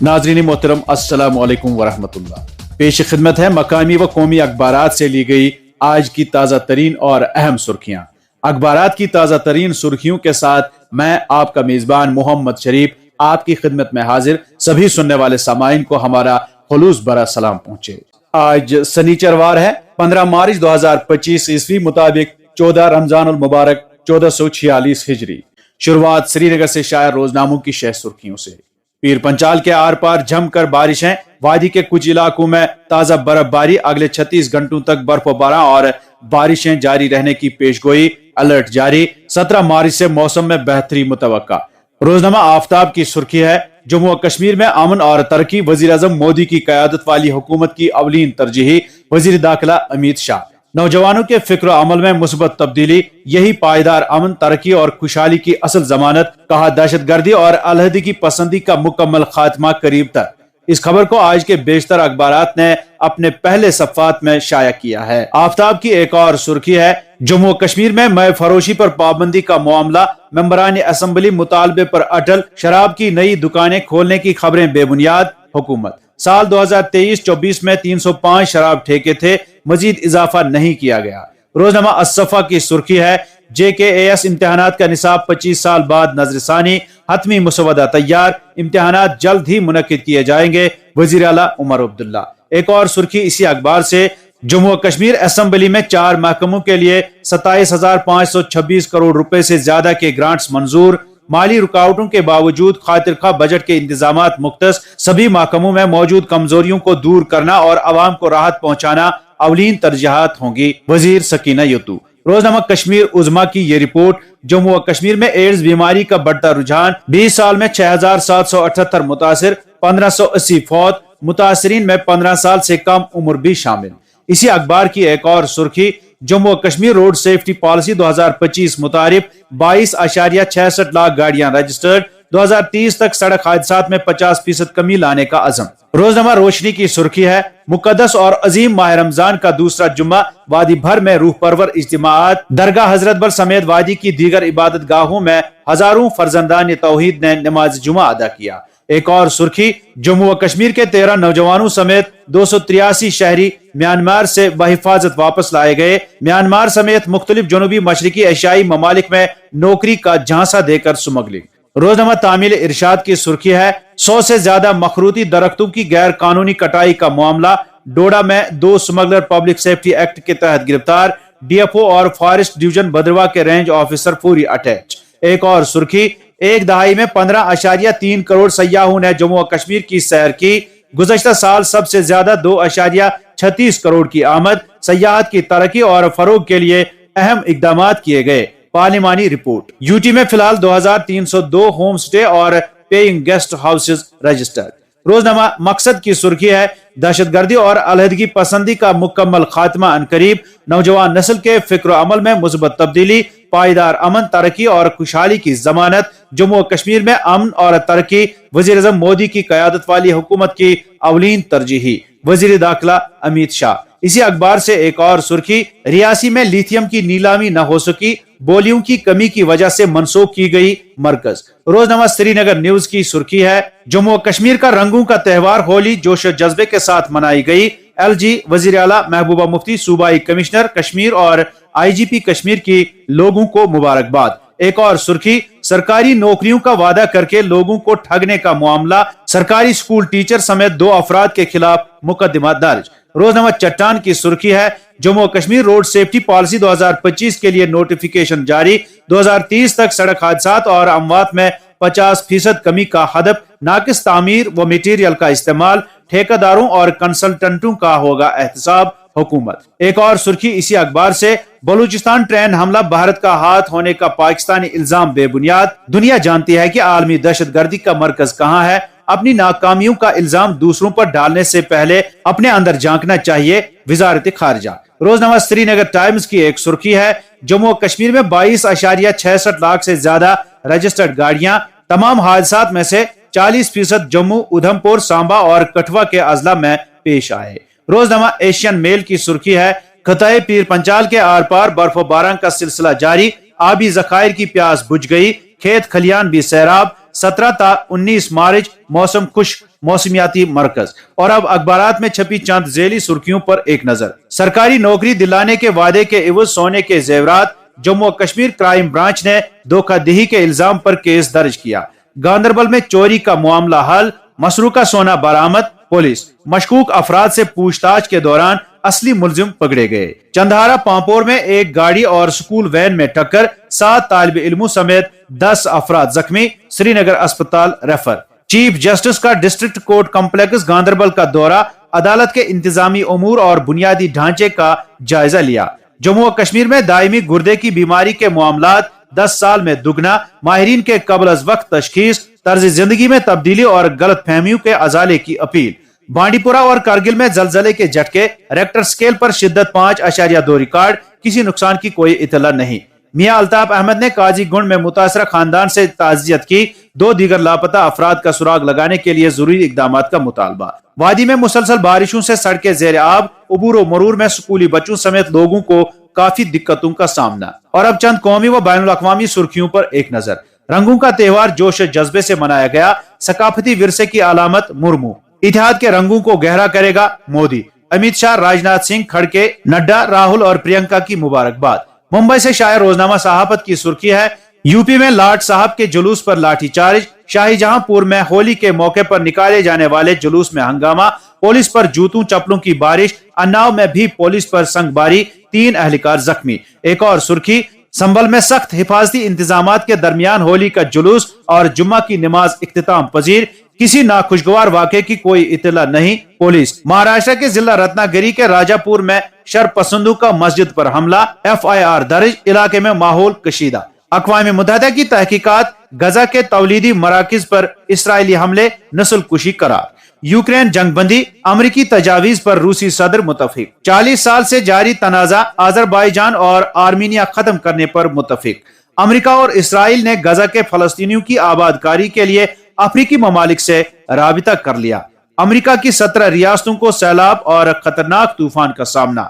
नाज़रीन मोहतरम अस्सलाम वालेकुम वरहमतुल्लाह। पेश खिदमत है मकामी व कौमी अखबारात से ली गई आज की ताज़ा तरीन और अहम सुर्खियाँ। अखबारात की ताज़ा तरीन सुर्खियों के साथ मैं आपका मेज़बान मोहम्मद शरीफ आपकी खिदमत में हाजिर। सभी सुनने वाले सामाइन को हमारा खुलूस भरा सलाम पहुँचे। आज शनिचरवार है 15 मार्च 2025 ईस्वी मुताबिक 14 रमजानुल मुबारक 1446 हिजरी। शुरुआत श्रीनगर से शायर रोजनामों की शह सुर्खियों से। पीर पंचाल के आर पार जमकर बारिशें, वादी के कुछ इलाकों में ताजा बर्फबारी, अगले 36 घंटों तक बर्फबारी और बारिशें जारी रहने की पेशगोई, अलर्ट जारी। 17 मार्च से मौसम में बेहतरी मुतवक्का। रोजनामा आफ्ताब की सुर्खी है जम्मू और कश्मीर में अमन और तरक्की, वजीर आजम मोदी की क़यादत वाली हुकूमत की अवलीन तरजीही, वजीर दाखिला अमित शाह। नौजवानों के फिक्र अमल में मुस्बत तब्दीली, यही पायदार अमन, तरक्की और खुशहाली की असल जमानत, कहा दहशतगर्दी और अलहदगी पसंदी का मुकम्मल खात्मा करीब तक। इस खबर को आज के बेशतर अखबारात ने अपने पहले सफ़ात में शाया किया है। आफ्ताब की एक और सुर्खी है जम्मू और कश्मीर में मय फरोशी पर पाबंदी का मामला, मेंबरान असम्बली मुतालबे पर अटल, शराब की नई दुकानें खोलने की खबरें बेबुनियाद, हुकूमत। साल 2023-24 में 305 शराब ठेके थे, मजीद इजाफा नहीं किया गया। रोजनामा अस्सफा की सुर्खी है JKAS इम्तिहानात का निसाब 25 साल बाद नजरसानी, हतमी मुसवदा तैयार, इम्तिहानात जल्द ही मुनक्किद किए जाएंगे, वजीर आला उमर अब्दुल्ला। एक और सुर्खी इसी अखबार से, जम्मू और कश्मीर असेंबली में 4 महकमों के लिए 27,526 करोड़ रुपए से ज्यादा के ग्रांट्स मंजूर, माली रुकावटों के बावजूद खातिर खा बजट के इंतजामात मुख्तस, सभी महकमों में मौजूद कमजोरियों को दूर करना और आवाम को राहत पहुंचाना अवलीन तरजीहात होंगी, वजीर सकीना यतू। रोजनामा कश्मीर उज़्मा की ये रिपोर्ट, जम्मू और कश्मीर में एड्स बीमारी का बढ़ता रुझान, 20 साल में 6,778 मुतासिर, 1580 फौत, मुतासरीन में 15 साल से कम उम्र भी शामिल। इसी अखबार की एक और सुर्खी, जम्मू और Kashmir road safety policy 2025 मुतारिफ, 22.66 lakh गाड़ियां रजिस्टर्ड, 2030 तक सड़क हादसात में 50% कमी लाने का अज़म। रोजनामा रोशनी की सुर्खी है मुकद्दस और अजीम माह रमजान का दूसरा जुम्मा, वादी भर में रूह परवर इज्तिमाआत, दरगाह हजरत बल समेत वादी की दीगर इबादत गाहों में हजारों फर्जंदान तौहीद ने नमाज जुमा अदा किया। एक और सुर्खी, जम्मू और कश्मीर के 13 नौजवानों समेत 283 शहरी म्यांमार से बहिफाजत वापस लाए गए, म्यांमार समेत मुख्तलिफ जनूबी मशरकी एशियाई ममालिक में नौकरी का झांसा देकर स्मगलिंग। रोजनामा तामील इरशाद की सुर्खी है 100 से ज्यादा मखरूती दरख्तों की गैर कानूनी कटाई का मामला, डोडा में 2 स्मगलर पब्लिक सेफ्टी एक्ट के तहत गिरफ्तार, DFO और फॉरेस्ट डिवीजन भद्रवा के रेंज ऑफिसर पूरी अटैच। एक और सुर्खी, एक दहाई में 15.3 करोड़ सयाहों ने जम्मू और कश्मीर की सैर की, गुज़श्ता साल सबसे ज्यादा 2.36 करोड़ की आमद, सयाहत की तरक्की और फरोग के लिए अहम इकदाम किए गए, पार्लिमानी रिपोर्ट। यूटी में फिलहाल 2302 होम स्टे और पेइंग गेस्ट हाउसेज रजिस्टर्ड। रोजनामा मकसद की सुर्खी है दहशतगर्दी और अलहदगी पसंदी का मुकम्मल खात्मा अनकरीब, नौजवान नस्ल के फिक्र अमल में मुस्बत तब्दीली, पायदार अमन, तरक्की और खुशहाली की जमानत, जम्मू और कश्मीर में अमन और तरक्की, वजीर आजम मोदी की क़यादत वाली हुकूमत की अवलीन तरजीही, वजीर दाखिला अमित शाह। इसी अखबार से एक और सुर्खी, रियासी में लिथियम की नीलामी न हो सकी, बोलियों की कमी की वजह से मनसूख की गई मरकज। रोजनामा श्रीनगर न्यूज की सुर्खी है जम्मू और कश्मीर का रंगों का त्योहार होली जोश जज्बे के साथ मनाई गई, LG, वजीर आला महबूबा मुफ्ती, सूबाई कमिश्नर कश्मीर और IGP कश्मीर की लोगों को मुबारकबाद। एक और सुर्खी, सरकारी नौकरियों का वादा करके लोगों को ठगने का मामला, सरकारी स्कूल टीचर समेत 2 अफराद के खिलाफ मुकदमा दर्ज। रोजनामा चट्टान की सुर्खी है जम्मू और कश्मीर रोड सेफ्टी पॉलिसी 2025 के लिए नोटिफिकेशन जारी, 2030 तक सड़क हादसात और अमवात में 50% कमी का हदफ, नाकिस तामीर व मटीरियल का इस्तेमाल, ठेकेदारों और कंसल्टेंटों का होगा एहतसाब, हुकूमत। एक और सुर्खी इसी अखबार से, बलूचिस्तान ट्रेन हमला भारत का हाथ होने का पाकिस्तानी इल्जाम बेबुनियाद, दुनिया जानती है कि आलमी दहशतगर्दी का मरकज कहाँ है, अपनी नाकामियों का इल्जाम दूसरों पर डालने से पहले अपने अंदर झांकना चाहिए, वजारत खारजा। रोजनामा श्रीनगर टाइम्स की एक सुर्खी है जम्मू और कश्मीर में 22.66 लाख से ज्यादा रजिस्टर्ड गाड़ियां, तमाम हादसात में से 40% जम्मू, उधमपुर, सांबा और कठुआ के अजला में पेश आए। रोजनामा एशियन मेल की सुर्खी है खताए पीर पंचाल के आर पार बर्फबारी का सिलसिला जारी, आबी जखायर की प्यास बुझ गई, खेत खलियान भी सैराब, 17 تا 19 مارچ موسم خوش موسمیاتی مرکز۔ اور اب اخبارات میں چھپی چند ذیلی سرخیوں پر ایک نظر۔ سرکاری نوکری دلانے کے وعدے کے عوض سونے کے زیورات، جموں و کشمیر کرائم برانچ نے دھوکہ دہی کے الزام پر کیس درج کیا۔ گاندربل میں چوری کا معاملہ حل، مسروقہ سونا برآمد، پولیس مشکوک افراد سے پوچھ تاچھ کے دوران اصلی ملزم پکڑے گئے۔ چندھارا پامپور میں ایک گاڑی اور سکول وین میں ٹکر، 7 طالب علموں سمیت 10 افراد زخمی، سری نگر اسپتال ریفر۔ چیف جسٹس کا ڈسٹرکٹ کورٹ کمپلیکس گاندربل کا دورہ، عدالت کے انتظامی امور اور بنیادی ڈھانچے کا جائزہ لیا۔ جموں و کشمیر میں دائمی گردے کی بیماری کے معاملات 10 سال میں دگنا، ماہرین کے قبل از وقت تشخیص، طرز زندگی میں تبدیلی اور غلط فہمیوں کے ازالے کی اپیل۔ بانڈی پورہ اور کارگل میں زلزلے کے جھٹکے، ریکٹر سکیل پر شدت 5.2 ریکارڈ، کسی نقصان کی کوئی اطلاع نہیں۔ میاں الطاف احمد نے قاضی گنڈ میں متاثرہ خاندان سے تعزیت کی، 2 دیگر لاپتہ افراد کا سراغ لگانے کے لیے ضروری اقدامات کا مطالبہ۔ وادی میں مسلسل بارشوں سے سڑکیں زیر آب، عبور و مرور میں سکولی بچوں سمیت لوگوں کو کافی دقتوں کا سامنا۔ اور اب چند قومی و بین الاقوامی سرخیوں پر ایک نظر۔ رنگوں کا تہوار جوش و جذبے سے منایا گیا، ثقافتی ورثے کی علامت مرمو، اتحاد کے رنگوں کو گہرا کرے گا مودی۔ امیت شاہ، راجناتھ سنگھ، کھڑگے، نڈا، راہل اور پرینکا کی مبارکباد۔ ممبئی سے شائع روزنامہ صحافت کی سرخی ہے، یو پی میں لاٹ صاحب کے جلوس پر لاٹھی چارج، شاہی جہاں پور میں ہولی کے موقع پر نکالے جانے والے جلوس میں ہنگامہ، پولیس پر جوتوں چپلوں کی بارش، اناؤ میں بھی پولیس پر سنگ باری، 3 اہلکار زخمی۔ ایک اور سرخی، سنبھل میں سخت حفاظتی انتظامات کے درمیان ہولی کا جلوس اور جمعہ کی نماز اختتام پذیر، کسی ناخوشگوار واقعے کی کوئی اطلاع نہیں، پولیس۔ مہاراشٹر کے ضلع رتنا گری کے راجا پور میں شر پسندوں کا مسجد پر حملہ، FIR درج، علاقے میں ماحول کشیدہ۔ اقوام متحدہ کی تحقیقات، غزہ کے تولیدی مراکز پر اسرائیلی حملے نسل کشی قرار۔ یوکرین جنگ بندی، امریکی تجاویز پر روسی صدر متفق۔ 40 سال سے جاری تنازع، آذربائیجان اور آرمینیا ختم کرنے پر متفق۔ امریکہ اور اسرائیل نے غزہ کے فلسطینیوں کی آباد کاری کے لیے افریقی ممالک سے رابطہ کر لیا۔ امریکہ کی 17 ریاستوں کو سیلاب اور خطرناک طوفان کا سامنا۔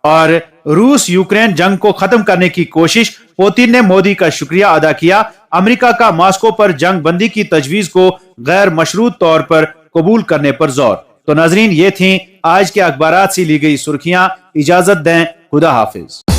اور روس یوکرین جنگ کو ختم کرنے کی کوشش، پوتین نے مودی کا شکریہ ادا کیا۔ امریکہ کا ماسکو پر جنگ بندی کی تجویز کو غیر مشروط طور پر قبول کرنے پر زور۔ تو ناظرین، یہ تھیں آج کے اخبارات سے لی گئی سرخیاں۔ اجازت دیں، خدا حافظ۔